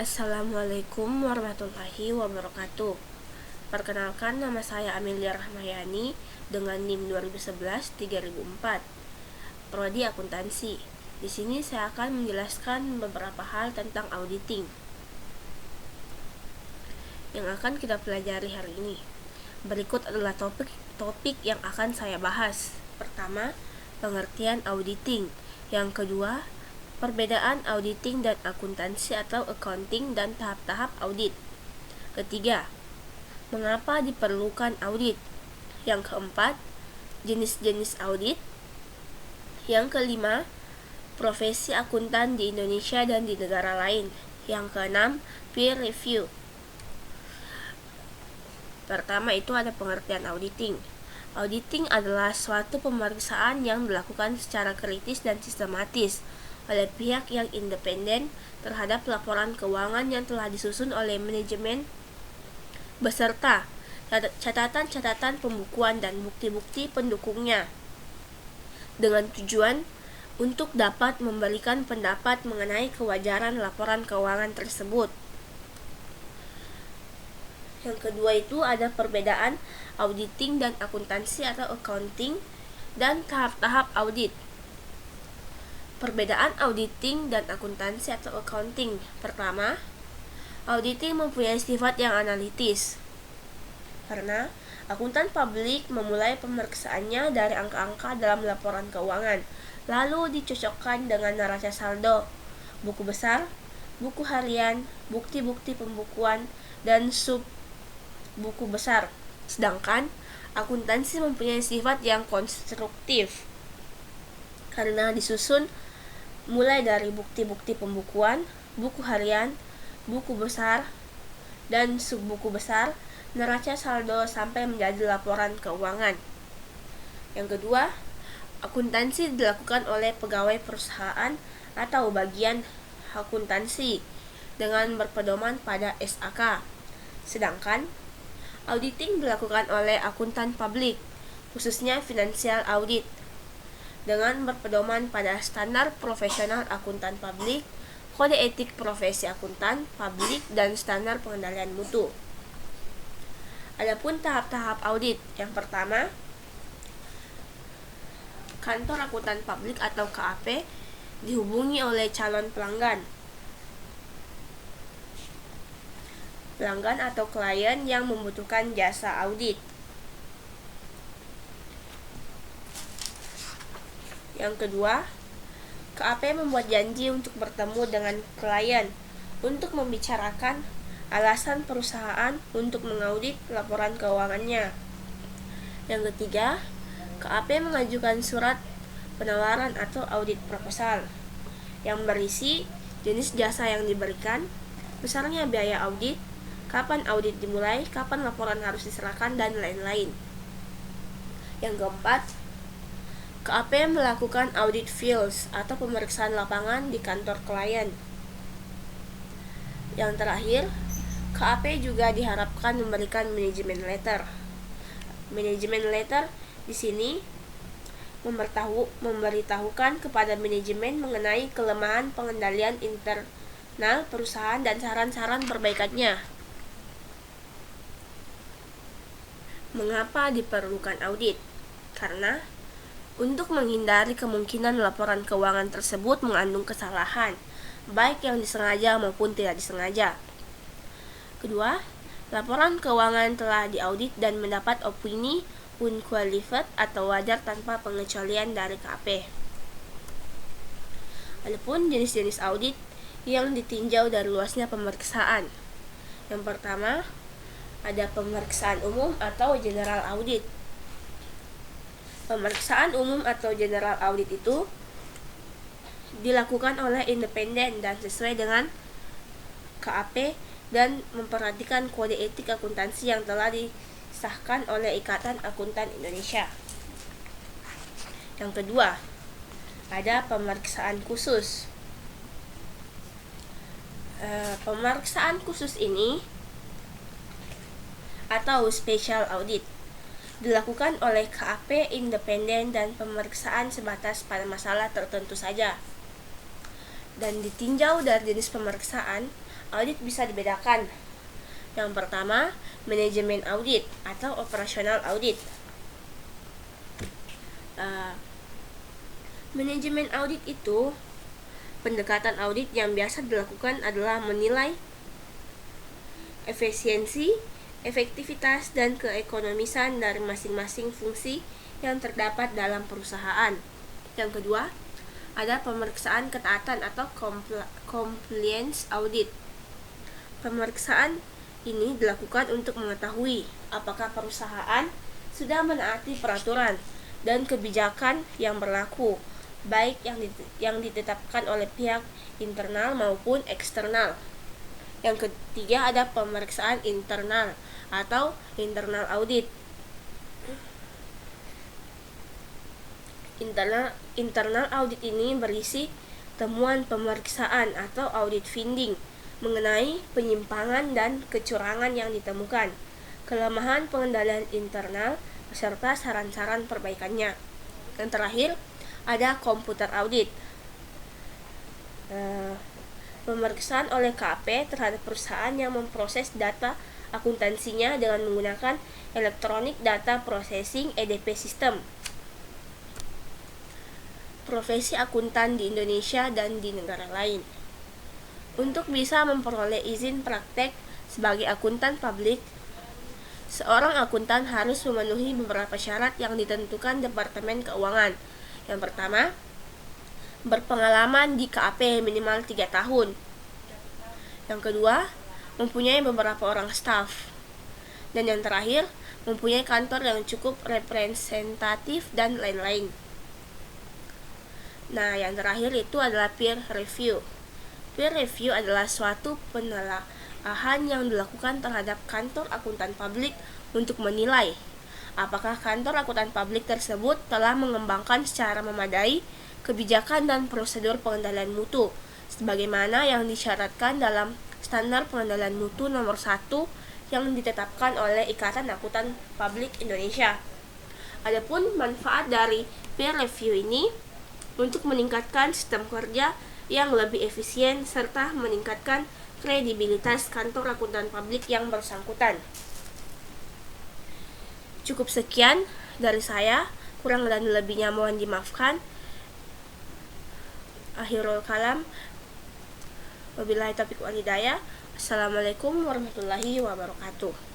Assalamualaikum warahmatullahi wabarakatuh. Perkenalkan, nama saya Amelia Rahmayani dengan NIM 2011-3004, Prodi Akuntansi. Di sini saya akan menjelaskan beberapa hal tentang auditing yang akan kita pelajari hari ini. Berikut adalah topik yang akan saya bahas. Pertama, pengertian auditing. Yang kedua, perbedaan auditing dan akuntansi atau accounting dan tahap-tahap audit. Ketiga, mengapa diperlukan audit. Yang keempat, jenis-jenis audit. Yang kelima, profesi akuntan di Indonesia dan di negara lain. Yang keenam, peer review. Pertama itu ada pengertian auditing. Auditing adalah suatu pemeriksaan yang dilakukan secara kritis dan sistematis oleh pihak yang independen terhadap laporan keuangan yang telah disusun oleh manajemen beserta catatan-catatan pembukuan dan bukti-bukti pendukungnya dengan tujuan untuk dapat memberikan pendapat mengenai kewajaran laporan keuangan tersebut. Yang kedua itu ada perbedaan auditing dan akuntansi atau accounting dan tahap-tahap audit. Perbedaan auditing dan akuntansi atau accounting. Pertama, auditing mempunyai sifat yang analitis. Karena akuntan publik memulai pemeriksaannya dari angka-angka dalam laporan keuangan, lalu dicocokkan dengan neraca saldo, buku besar, buku harian, bukti-bukti pembukuan, dan sub buku besar. Sedangkan akuntansi mempunyai sifat yang konstruktif karena disusun mulai dari bukti-bukti pembukuan, buku harian, buku besar, dan sub buku besar, neraca saldo sampai menjadi laporan keuangan. Yang kedua, akuntansi dilakukan oleh pegawai perusahaan atau bagian akuntansi dengan berpedoman pada SAK. Sedangkan auditing dilakukan oleh akuntan publik, khususnya financial audit, dengan berpedoman pada standar profesional akuntan publik, kode etik profesi akuntan publik, dan standar pengendalian mutu. Adapun tahap-tahap audit, yang pertama, kantor akuntan publik atau KAP dihubungi oleh calon pelanggan atau klien yang membutuhkan jasa audit. Yang kedua, KAP membuat janji untuk bertemu dengan klien untuk membicarakan alasan perusahaan untuk mengaudit laporan keuangannya. Yang ketiga, KAP mengajukan surat penawaran atau audit proposal yang berisi jenis jasa yang diberikan, besarnya biaya audit, kapan audit dimulai, kapan laporan harus diserahkan, dan lain-lain. Yang keempat, KAP melakukan audit fields atau pemeriksaan lapangan di kantor klien. Yang terakhir, KAP juga diharapkan memberikan manajemen letter. Manajemen letter di sini memberitahukan kepada manajemen mengenai kelemahan pengendalian internal perusahaan dan saran-saran perbaikannya. Mengapa diperlukan audit? Karena untuk menghindari kemungkinan laporan keuangan tersebut mengandung kesalahan, baik yang disengaja maupun tidak disengaja. Kedua, laporan keuangan telah diaudit dan mendapat opini unqualified atau wajar tanpa pengecualian dari KAP. Adapun jenis-jenis audit yang ditinjau dari luasnya pemeriksaan. Yang pertama, ada pemeriksaan umum atau general audit. Pemeriksaan umum atau general audit itu dilakukan oleh independen dan sesuai dengan KAP dan memperhatikan kode etik akuntansi yang telah disahkan oleh Ikatan Akuntan Indonesia. Yang kedua, ada pemeriksaan khusus. Pemeriksaan khusus ini atau special audit dilakukan oleh KAP independen dan pemeriksaan sebatas pada masalah tertentu saja. Dan ditinjau dari jenis pemeriksaan, audit bisa dibedakan. Yang pertama, manajemen audit atau operasional audit. Manajemen audit itu pendekatan audit yang biasa dilakukan adalah menilai efisiensi, efektivitas, dan keekonomisan dari masing-masing fungsi yang terdapat dalam perusahaan. Yang kedua, ada pemeriksaan ketaatan atau compliance audit. Pemeriksaan ini dilakukan untuk mengetahui apakah perusahaan sudah menaati peraturan dan kebijakan yang berlaku, baik yang ditetapkan oleh pihak internal maupun eksternal. Yang ketiga ada pemeriksaan internal atau internal audit. Internal audit ini berisi temuan pemeriksaan atau audit finding mengenai penyimpangan dan kecurangan yang ditemukan, kelemahan pengendalian internal, beserta saran-saran perbaikannya. Yang terakhir, ada komputer audit. Pemeriksaan oleh KAP terhadap perusahaan yang memproses data akuntansinya dengan menggunakan Electronic Data Processing (EDP) System. Profesi akuntan di Indonesia dan di negara lain. Untuk bisa memperoleh izin praktek sebagai akuntan publik, seorang akuntan harus memenuhi beberapa syarat yang ditentukan Departemen Keuangan. Yang pertama, berpengalaman di KAP minimal 3 tahun. Yang kedua, mempunyai beberapa orang staf. Dan yang terakhir, mempunyai kantor yang cukup representatif dan lain-lain. Nah, yang terakhir itu adalah peer review. Peer review adalah suatu penelaahan yang dilakukan terhadap kantor akuntan publik untuk menilai apakah kantor akuntan publik tersebut telah mengembangkan secara memadai kebijakan dan prosedur pengendalian mutu sebagaimana yang disyaratkan dalam Standar Pengendalian Mutu nomor 1 yang ditetapkan oleh Ikatan Akuntan Publik Indonesia. Adapun manfaat dari peer review ini untuk meningkatkan sistem kerja yang lebih efisien serta meningkatkan kredibilitas kantor akuntan publik yang bersangkutan. Cukup sekian dari saya, kurang dan lebihnya mohon dimaafkan. Akhirul kalam, wabillahi taufiq wal hidayah. Assalamualaikum warahmatullahi wabarakatuh.